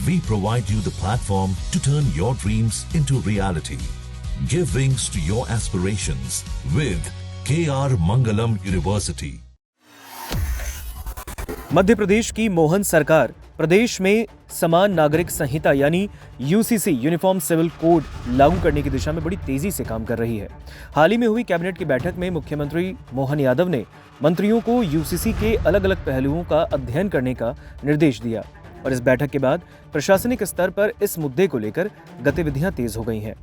We provide you the platform to turn your dreams into reality. Give wings to your aspirations with KR Mangalam University. Madhya Pradesh की मोहन सरकार प्रदेश में समान नागरिक संहिता यानी UCC uniform civil code लागू करने की दिशा में बड़ी तेजी से काम कर रही है। हाल ही में हुई कैबिनेट की बैठक में मुख्यमंत्री मोहन यादव ने मंत्रियों को यूसीसी के अलग अलग पहलुओं का अध्ययन करने का निर्देश दिया और इस बैठक के बाद प्रशासनिक स्तर पर इस मुद्दे को लेकर गतिविधियां तेज हो गई हैं।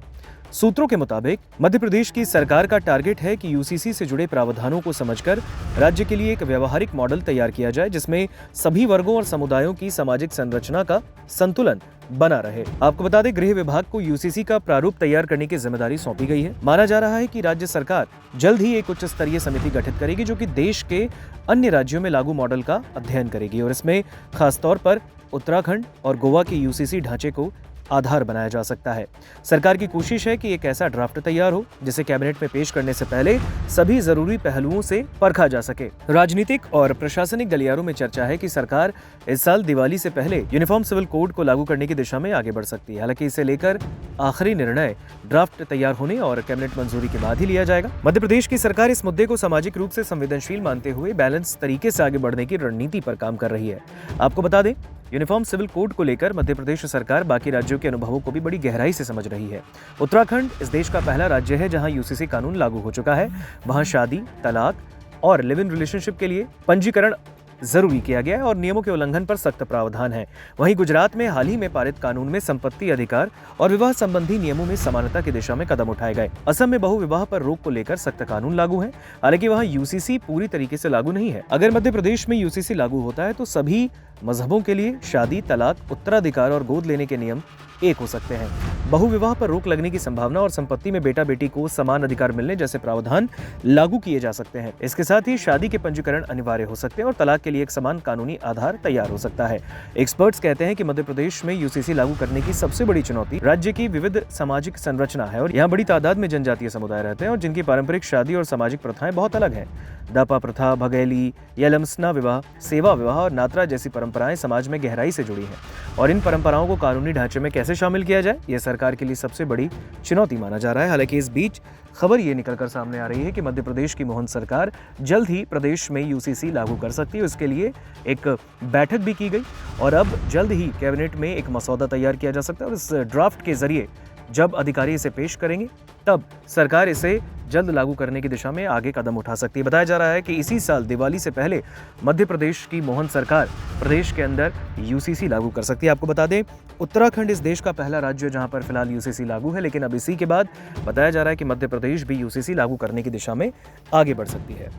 सूत्रों के मुताबिक मध्य प्रदेश की सरकार का टारगेट है कि यूसीसी से जुड़े प्रावधानों को समझकर राज्य के लिए एक व्यवहारिक मॉडल तैयार किया जाए जिसमें सभी वर्गों और समुदायों की सामाजिक संरचना का संतुलन बना रहे। आपको बता दें, गृह विभाग को यूसीसी का प्रारूप तैयार करने की जिम्मेदारी सौंपी गई है। माना जा रहा है कि राज्य सरकार जल्द ही एक उच्च स्तरीय समिति गठित करेगी जो कि देश के अन्य राज्यों में लागू मॉडल का अध्ययन करेगी और इसमें खासतौर पर उत्तराखंड और गोवा के यूसीसी ढांचे को आधार बनाया जा सकता है। सरकार की कोशिश है कि एक ऐसा ड्राफ्ट तैयार हो जिसे कैबिनेट में पेश करने से पहले सभी जरूरी पहलुओं से परखा जा सके। राजनीतिक और प्रशासनिक गलियारों में चर्चा है कि सरकार इस साल दिवाली से पहले यूनिफॉर्म सिविल कोड को लागू करने की दिशा में आगे बढ़ सकती है। हालांकि इसे लेकर आखिरी निर्णय ड्राफ्ट तैयार होने और कैबिनेट मंजूरी के बाद ही लिया जाएगा। मध्य प्रदेश की सरकार इस मुद्दे को सामाजिक रूप से संवेदनशील मानते हुए बैलेंस तरीके से आगे बढ़ने की रणनीति पर काम कर रही है। आपको बता दें, यूनिफॉर्म सिविल कोड को लेकर मध्य प्रदेश सरकार बाकी राज्यों के अनुभवों को भी बड़ी गहराई से समझ रही है। उत्तराखंड इस देश का पहला राज्य है जहां यूसीसी कानून लागू हो चुका है। वहां शादी, तलाक और लिव इन रिलेशनशिप के लिए पंजीकरण जरूरी किया गया है और नियमों के उल्लंघन पर सख्त प्रावधान है। वहीं गुजरात में हाल ही में पारित कानून में संपत्ति अधिकार और विवाह संबंधी नियमों में समानता की दिशा में कदम उठाए गए। असम में बहु विवाह पर रोक को लेकर सख्त कानून लागू है, हालांकि वहां यूसीसी पूरी तरीके से लागू नहीं है। अगर मध्य प्रदेश में यूसीसी लागू होता है तो सभी मजहबों के लिए शादी, तलाक, उत्तराधिकार और गोद लेने के नियम एक हो सकते हैं। बहु विवाह पर रोक लगने की संभावना और संपत्ति में बेटा बेटी को समान अधिकार मिलने जैसे प्रावधान लागू किए जा सकते हैं। इसके साथ ही शादी के पंजीकरण अनिवार्य हो सकते हैं और तलाक के लिए एक समान कानूनी आधार तैयार हो सकता है। एक्सपर्ट्स कहते हैं कि मध्य प्रदेश में यूसीसी लागू करने की सबसे बड़ी चुनौती राज्य की विविध सामाजिक संरचना है और यहाँ बड़ी तादाद में जनजातीय समुदाय रहते हैं और जिनकी पारंपरिक शादी और सामाजिक प्रथाएं बहुत अलग हैं। दापा प्रथा, भगैली, यलम्सना विवाह, सेवा विवाह और नात्रा जैसी परंपराएं समाज में गहराई से जुड़ी हैं और इन परंपराओं को कानूनी ढांचे में कैसे शामिल किया जाए, यह सरकार के लिए सबसे बड़ी चुनौती माना जा रहा है। हालांकि इस बीच खबर ये निकलकर सामने आ रही है कि मध्य प्रदेश की मोहन सरकार जल्द ही प्रदेश में यूसीसी लागू कर सकती है। इसके लिए एक बैठक भी की गई और अब जल्द ही कैबिनेट में एक मसौदा तैयार किया जा सकता है और इस ड्राफ्ट के जरिए जब अधिकारी इसे पेश करेंगे तब सरकार इसे जल्द लागू करने की दिशा में आगे कदम उठा सकती है। बताया जा रहा है कि इसी साल दिवाली से पहले मध्य प्रदेश की मोहन सरकार प्रदेश के अंदर यूसीसी लागू कर सकती है। आपको बता दें, उत्तराखंड इस देश का पहला राज्य जहां पर फिलहाल यूसीसी लागू है, लेकिन अब इसी के बाद बताया जा रहा है कि मध्य प्रदेश भी यूसीसी लागू करने की दिशा में आगे बढ़ सकती है।